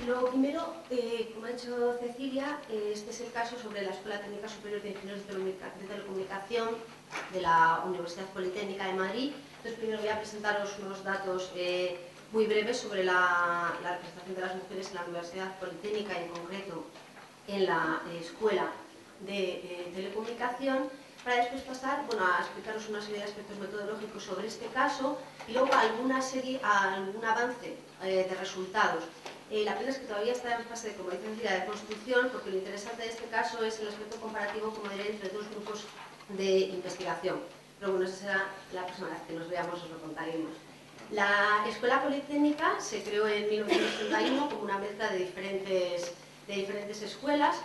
Lo primero, como ha dicho Cecilia, este es el caso sobre la Escuela Técnica Superior de Ingenieros de Telecomunicación de la Universidad Politécnica de Madrid. Entonces, primero voy a presentaros unos datos muy breves sobre la representación de las mujeres en la Universidad Politécnica, en concreto en la Escuela de Telecomunicación, para después pasar a explicaros una serie de aspectos metodológicos sobre este caso y luego algún avance de resultados. La pena es que todavía está en fase de, como dice Cecilia, de construcción, porque lo interesante de este caso es el aspecto comparativo, como diré, entre dos grupos de investigación. Pero bueno, esa será la próxima vez que nos veamos, os lo contaremos. La Escuela Politécnica se creó en 1931 como una mezcla de diferentes escuelas.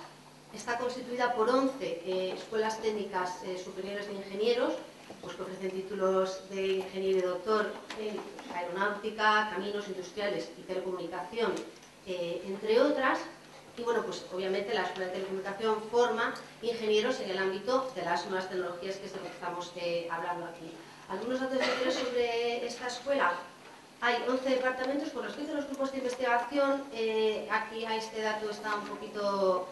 Está constituida por 11 escuelas técnicas superiores de ingenieros, pues que ofrecen títulos de ingeniero y doctor en aeronáutica, caminos industriales y telecomunicación, entre otras. Y bueno, pues obviamente la Escuela de Telecomunicación forma ingenieros en el ámbito de las nuevas tecnologías, que es de lo que estamos hablando aquí. Algunos datos de interés sobre esta escuela. Hay 11 departamentos. Con respecto a los grupos de investigación, aquí este dato está un poquito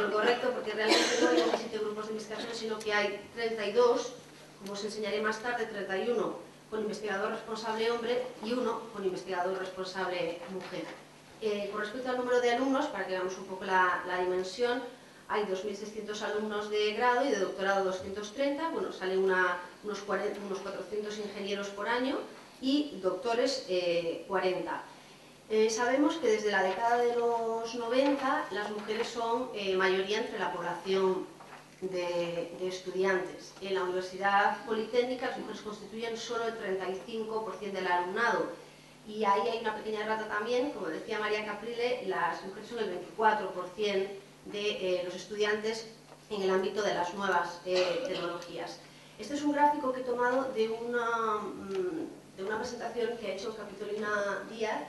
incorrecto, porque realmente no hay 27 grupos de investigación, sino que hay 32, como os enseñaré más tarde, 31 con investigador responsable hombre y 1 con investigador responsable mujer. Con respecto al número de alumnos, para que veamos un poco la dimensión, hay 2.600 alumnos de grado y de doctorado 230, bueno, salen unos 400 ingenieros por año y doctores 40. Sabemos que desde la década de los 90 las mujeres son mayoría entre la población de estudiantes. En la Universidad Politécnica las mujeres constituyen solo el 35% del alumnado, y ahí hay una pequeña errata también. Como decía María Caprile, las mujeres son el 24% de los estudiantes en el ámbito de las nuevas tecnologías. Este es un gráfico que he tomado de una presentación que ha hecho Capitolina Díaz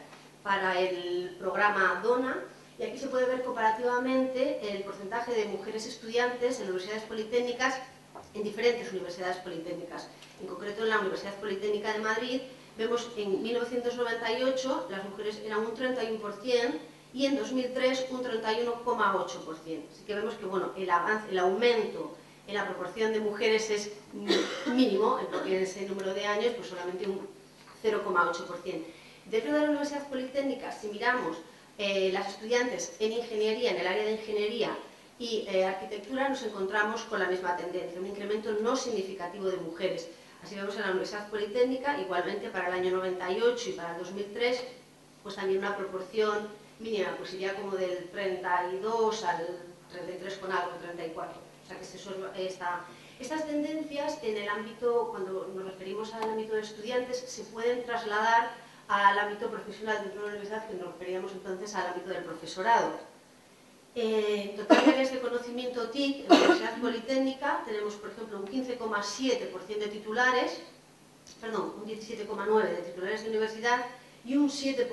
para el programa DONA, y aquí se puede ver comparativamente el porcentaje de mujeres estudiantes en universidades politécnicas, en diferentes universidades politécnicas. En concreto, en la Universidad Politécnica de Madrid, vemos en 1998 las mujeres eran un 31% y en 2003 un 31,8%. Así que vemos que bueno, el aumento en la proporción de mujeres es mínimo, porque en ese número de años pues solamente un 0,8%. Dentro de la Universidad Politécnica, si miramos las estudiantes en ingeniería, en el área de ingeniería y arquitectura, nos encontramos con la misma tendencia, un incremento no significativo de mujeres. Así vemos en la Universidad Politécnica, igualmente para el año 98 y para el 2003, pues también una proporción mínima, pues iría como del 32 al 33 con algo, 34. O sea que estas tendencias en el ámbito, cuando nos referimos al ámbito de estudiantes, se pueden trasladar al ámbito profesional dentro de la universidad, que nos referíamos entonces al ámbito del profesorado. Total de áreas de conocimiento TIC en la Universidad Politécnica tenemos, por ejemplo, un 15,7% de titulares, perdón, un 17,9% de titulares de universidad y un 7%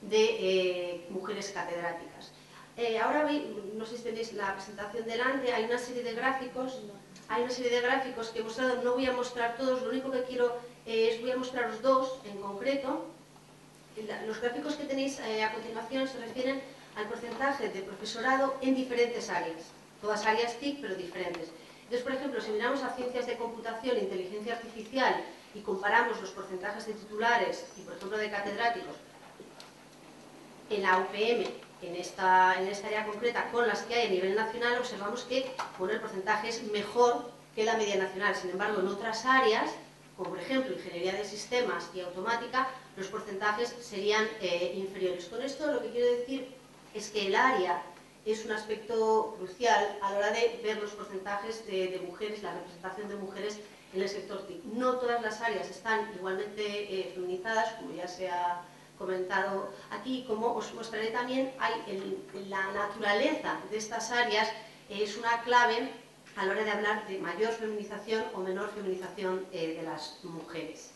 de mujeres catedráticas. Ahora no sé si tenéis la presentación delante, hay una serie de gráficos que he mostrado. No voy a mostrar todos, lo único que quiero es, voy a mostraros dos en concreto. Los gráficos que tenéis a continuación se refieren al porcentaje de profesorado en diferentes áreas, todas áreas TIC pero diferentes. Entonces, por ejemplo, si miramos a ciencias de computación e inteligencia artificial y comparamos los porcentajes de titulares y, por ejemplo, de catedráticos en la UPM, en esta área concreta, con las que hay a nivel nacional, observamos que el porcentaje es mejor que la media nacional. Sin embargo, en otras áreas, como por ejemplo ingeniería de sistemas y automática, los porcentajes serían inferiores. Con esto lo que quiero decir es que el área es un aspecto crucial a la hora de ver los porcentajes de mujeres, la representación de mujeres en el sector TIC. No todas las áreas están igualmente feminizadas, como ya se ha comentado aquí. Como os mostraré también, la naturaleza de estas áreas es una clave a la hora de hablar de mayor feminización o menor feminización de las mujeres.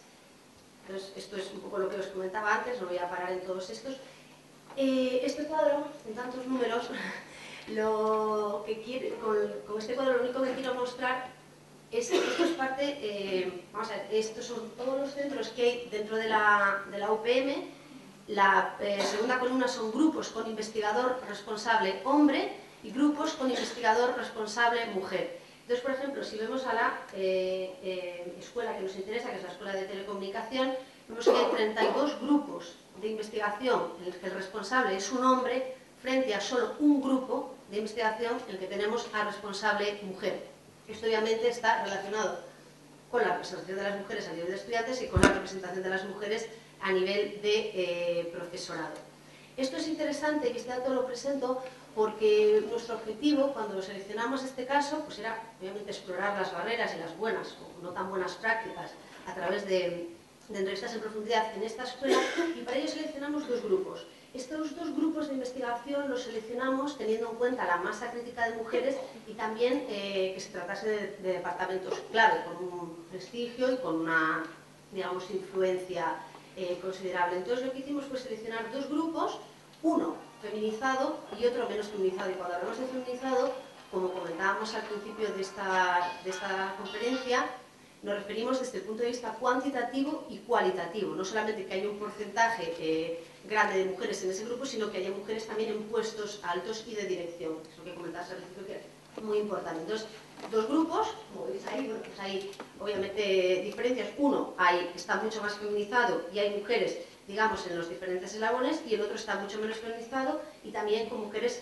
Entonces, esto es un poco lo que os comentaba antes, no voy a parar en todos estos. Este cuadro, en tantos números, con este cuadro lo único que quiero mostrar es que esto es parte, vamos a ver, estos son todos los centros que hay dentro de la UPM, La segunda columna son grupos con investigador responsable hombre y grupos con investigador responsable mujer. Entonces, por ejemplo, si vemos a la escuela que nos interesa, que es la Escuela de Telecomunicación, vemos que hay 32 grupos de investigación en los que el responsable es un hombre frente a solo un grupo de investigación en el que tenemos a responsable mujer. Esto obviamente está relacionado con la representación de las mujeres a nivel de estudiantes y con la representación de las mujeres a nivel de profesorado. Esto es interesante y este dato lo presento porque nuestro objetivo cuando seleccionamos este caso pues era obviamente explorar las barreras y las buenas o no tan buenas prácticas a través de entrevistas en profundidad en esta escuela y para ello seleccionamos dos grupos. Estos dos grupos de investigación los seleccionamos teniendo en cuenta la masa crítica de mujeres y también que se tratase de departamentos clave, con un prestigio y con una, digamos, influencia considerable. Entonces lo que hicimos fue seleccionar dos grupos, uno feminizado y otro menos feminizado. Y cuando hablamos de feminizado, como comentábamos al principio de esta conferencia, nos referimos desde el punto de vista cuantitativo y cualitativo. No solamente que haya un porcentaje grande de mujeres en ese grupo, sino que haya mujeres también en puestos altos y de dirección. Es lo que comentabas al principio, que es muy importante. Entonces, dos grupos, como veis ahí, bueno, pues hay obviamente diferencias. Uno está mucho más feminizado y hay mujeres, digamos, en los diferentes eslabones, y el otro está mucho menos feminizado y también con mujeres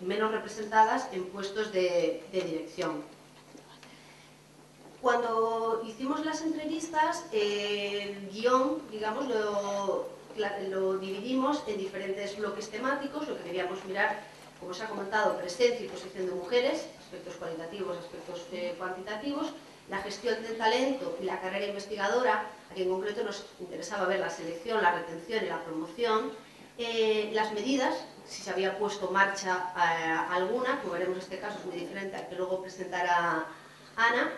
menos representadas en puestos de dirección. Cuando hicimos las entrevistas, el guión, digamos, lo dividimos en diferentes bloques temáticos. Lo que queríamos mirar, como os ha comentado, presencia y posición de mujeres, aspectos cualitativos, aspectos cuantitativos, la gestión del talento y la carrera investigadora. Aquí en concreto nos interesaba ver la selección, la retención y la promoción, las medidas, si se había puesto en marcha alguna, como veremos en este caso es muy diferente al que luego presentará Ana,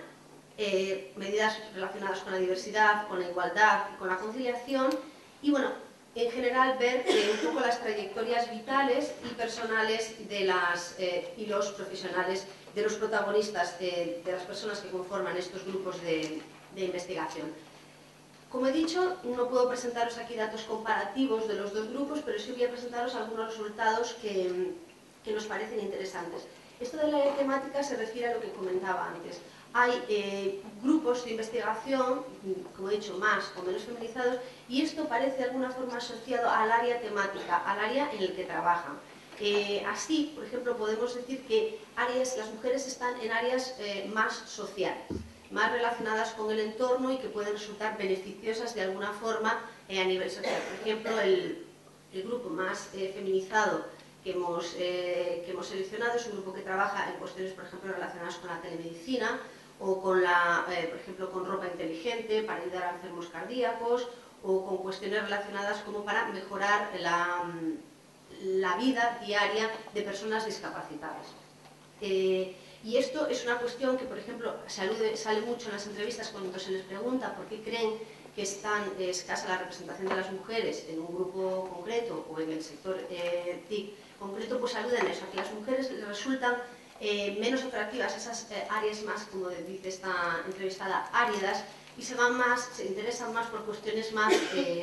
medidas relacionadas con la diversidad, con la igualdad y con la conciliación, y bueno, en general ver un poco las trayectorias vitales y personales de y los profesionales, de los protagonistas, de las personas que conforman estos grupos de investigación. Como he dicho, no puedo presentaros aquí datos comparativos de los dos grupos, pero sí voy a presentaros algunos resultados que nos parecen interesantes. Esto de la temática se refiere a lo que comentaba antes. Hay grupos de investigación, como he dicho, más o menos feminizados, y esto parece de alguna forma asociado al área temática, al área en el que trabajan. Así, por ejemplo, podemos decir que las mujeres están en áreas más sociales, más relacionadas con el entorno y que pueden resultar beneficiosas de alguna forma a nivel social. Por ejemplo, el grupo más feminizado que hemos seleccionado es un grupo que trabaja en cuestiones, por ejemplo, relacionadas con la telemedicina o con por ejemplo, con ropa inteligente para ayudar a enfermos cardíacos o con cuestiones relacionadas como para mejorar la vida diaria de personas discapacitadas. Y esto es una cuestión que, por ejemplo, sale mucho en las entrevistas cuando se les pregunta por qué creen que es tan escasa la representación de las mujeres en un grupo concreto o en el sector TIC concreto, pues aluden a eso, a que las mujeres les resultan menos atractivas esas áreas más, como dice esta entrevistada, áridas, y se interesan más por cuestiones más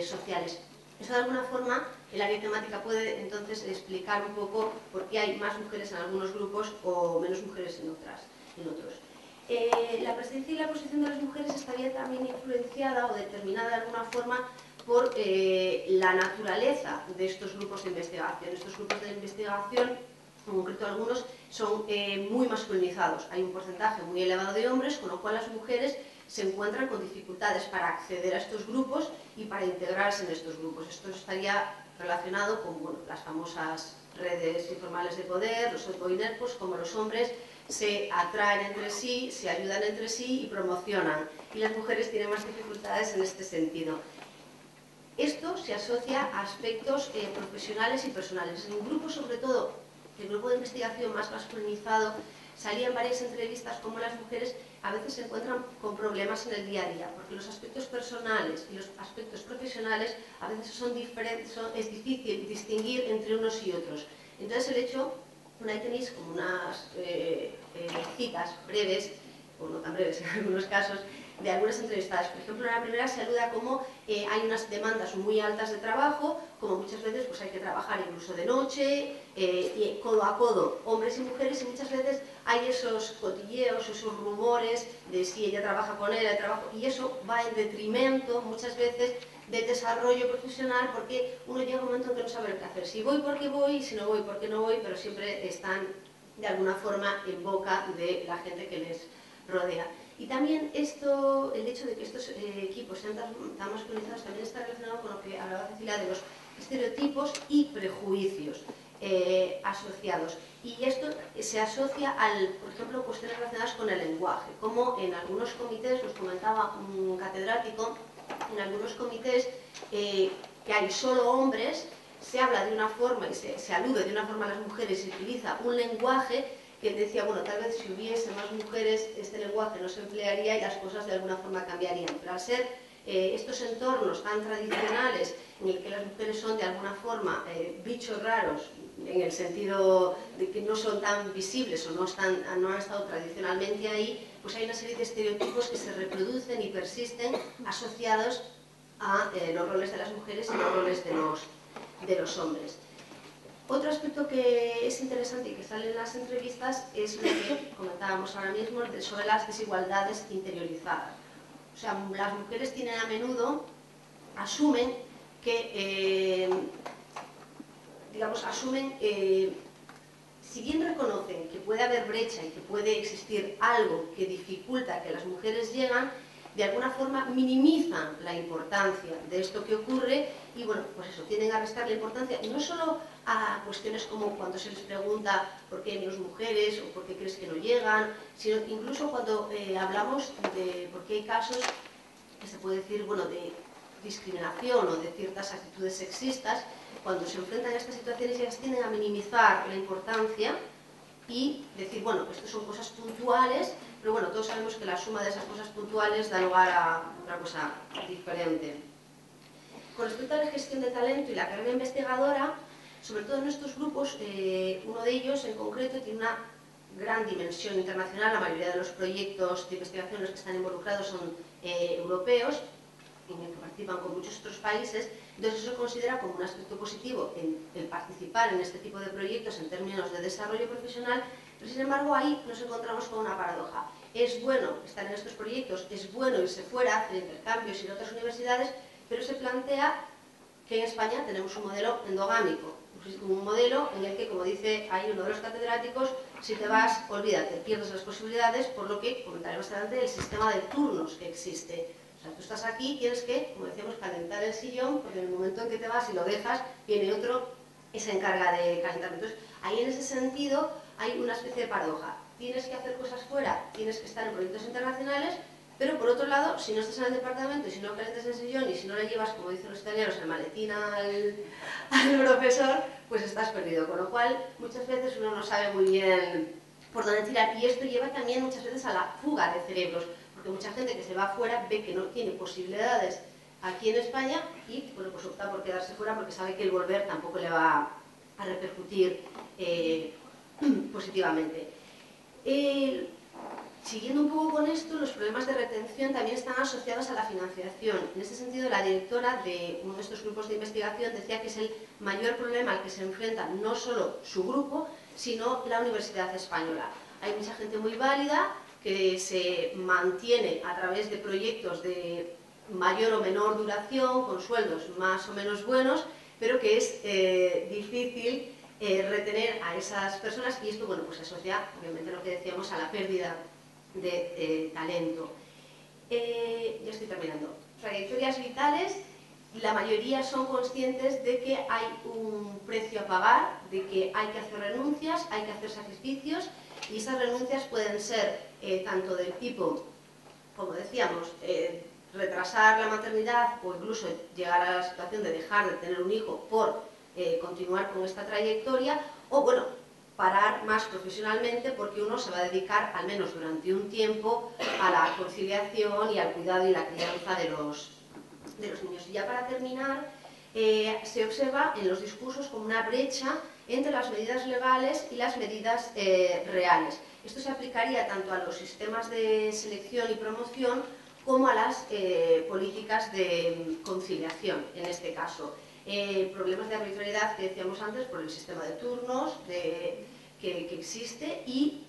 sociales. Eso de alguna forma, el área temática puede entonces explicar un poco por qué hay más mujeres en algunos grupos o menos mujeres en otros. La presencia y la posición de las mujeres estaría también influenciada o determinada de alguna forma por la naturaleza de estos grupos de investigación. Estos grupos de investigación, en concreto algunos, son muy masculinizados. Hay un porcentaje muy elevado de hombres, con lo cual las mujeres se encuentran con dificultades para acceder a estos grupos y para integrarse en estos grupos. Esto estaría relacionado con las famosas redes informales de poder, los boinerpos, como los hombres se atraen entre sí, se ayudan entre sí y promocionan. Y las mujeres tienen más dificultades en este sentido. Esto se asocia a aspectos profesionales y personales. En un grupo, sobre todo, el grupo de investigación más masculinizado, salían varias entrevistas como las mujeres a veces se encuentran con problemas en el día a día, porque los aspectos personales y los aspectos profesionales a veces son diferentes, es difícil distinguir entre unos y otros. Entonces el hecho, ahí tenéis como unas citas breves, o no tan breves en algunos casos, de algunas entrevistadas. Por ejemplo, en la primera se alude a cómo hay unas demandas muy altas de trabajo, como muchas veces pues, hay que trabajar incluso de noche, y codo a codo, hombres y mujeres, y muchas veces hay esos cotilleos, esos rumores de si ella trabaja con él, y eso va en detrimento muchas veces de desarrollo profesional, porque uno llega a un momento en que no sabe qué hacer. Si voy, porque voy, y si no voy, porque no voy, pero siempre están de alguna forma en boca de la gente que les rodea. Y también esto, el hecho de que estos equipos sean tan masculinizados también está relacionado con lo que hablaba Cecilia de los estereotipos y prejuicios asociados. Y esto se asocia por ejemplo, cuestiones relacionadas con el lenguaje, como en algunos comités, nos comentaba un catedrático, en algunos comités que hay solo hombres, se habla de una forma y se alude de una forma a las mujeres y se utiliza un lenguaje que decía, bueno, tal vez si hubiese más mujeres este lenguaje no se emplearía y las cosas de alguna forma cambiarían. Pero al ser estos entornos tan tradicionales en el que las mujeres son de alguna forma bichos raros, en el sentido de que no son tan visibles o no han estado tradicionalmente ahí, pues hay una serie de estereotipos que se reproducen y persisten asociados a los roles de las mujeres y los roles de los hombres. Otro aspecto que es interesante y que sale en las entrevistas es lo que comentábamos ahora mismo sobre las desigualdades interiorizadas. O sea, las mujeres tienen a menudo, asumen que, si bien reconocen que puede haber brecha y que puede existir algo que dificulta que las mujeres lleguen, de alguna forma minimizan la importancia de esto que ocurre y, bueno, pues eso, tienden a restar la importancia no solo a cuestiones como cuando se les pregunta por qué no es mujeres o por qué crees que no llegan, sino incluso cuando hablamos de por qué hay casos que se puede decir, bueno, de discriminación o de ciertas actitudes sexistas, cuando se enfrentan a estas situaciones ellas tienden a minimizar la importancia y decir, bueno, esto son cosas puntuales, pero bueno, todos sabemos que la suma de esas cosas puntuales da lugar a otra cosa diferente. Con respecto a la gestión de talento y la carrera investigadora, sobre todo en estos grupos, uno de ellos en concreto tiene una gran dimensión internacional. La mayoría de los proyectos de investigación en los que están involucrados son europeos, en el que participan con muchos otros países. Entonces eso se considera como un aspecto positivo en el participar en este tipo de proyectos en términos de desarrollo profesional, pero sin embargo ahí nos encontramos con una paradoja. Es bueno estar en estos proyectos, es bueno irse fuera, hacer intercambios y ir a otras universidades, pero se plantea que en España tenemos un modelo endogámico, un modelo en el que, como dice ahí uno de los catedráticos, si te vas, olvídate, pierdes las posibilidades, por lo que, comentaremos adelante, el sistema de turnos que existe. O sea, tú estás aquí, tienes que, como decíamos, calentar el sillón, porque en el momento en que te vas y lo dejas, viene otro y se encarga de calentar. Entonces, ahí en ese sentido hay una especie de paradoja. Tienes que hacer cosas fuera, tienes que estar en proyectos internacionales, pero por otro lado, si no estás en el departamento y si no calientas el sillón y si no le llevas, como dicen los italianos, el maletín al profesor, pues estás perdido. Con lo cual, muchas veces uno no sabe muy bien por dónde tirar. Y esto lleva también muchas veces a la fuga de cerebros, porque mucha gente que se va afuera ve que no tiene posibilidades aquí en España y, bueno, pues opta por quedarse fuera porque sabe que el volver tampoco le va a repercutir positivamente. Siguiendo un poco con esto, los problemas de retención también están asociados a la financiación. En este sentido, la directora de uno de estos grupos de investigación decía que es el mayor problema al que se enfrenta no solo su grupo, sino la Universidad Española. Hay mucha gente muy válida que se mantiene a través de proyectos de mayor o menor duración, con sueldos más o menos buenos, pero que es difícil retener a esas personas y esto, bueno, pues se asocia, obviamente, lo que decíamos, a la pérdida de talento. Ya estoy terminando. Trayectorias vitales, la mayoría son conscientes de que hay un precio a pagar, de que hay que hacer renuncias, hay que hacer sacrificios y esas renuncias pueden ser tanto del tipo, como decíamos, retrasar la maternidad o incluso llegar a la situación de dejar de tener un hijo por continuar con esta trayectoria o, bueno, parar más profesionalmente porque uno se va a dedicar, al menos durante un tiempo, a la conciliación y al cuidado y la crianza de los niños. Y ya para terminar, se observa en los discursos como una brecha entre las medidas legales y las medidas reales. Esto se aplicaría tanto a los sistemas de selección y promoción como a las políticas de conciliación, en este caso. Problemas de arbitrariedad que decíamos antes por el sistema de turnos que existe, y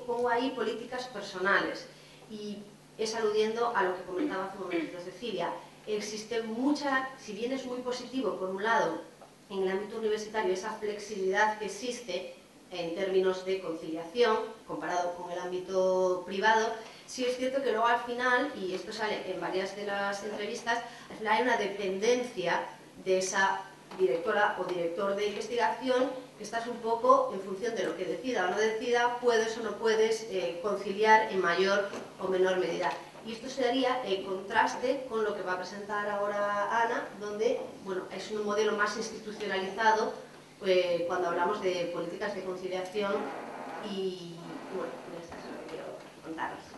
pongo ahí políticas personales, y es aludiendo a lo que comentaba hace un momento Cecilia. Existe mucha, si bien es muy positivo por un lado en el ámbito universitario esa flexibilidad que existe en términos de conciliación comparado con el ámbito privado, sí es cierto que luego al final, y esto sale en varias de las entrevistas, al final hay una dependencia de esa directora o director de investigación, que estás un poco en función de lo que decida o no decida, puedes o no puedes conciliar en mayor o menor medida. Y esto sería el contraste con lo que va a presentar ahora Ana, donde bueno, es un modelo más institucionalizado cuando hablamos de políticas de conciliación, y bueno, esto es lo que quiero contaros.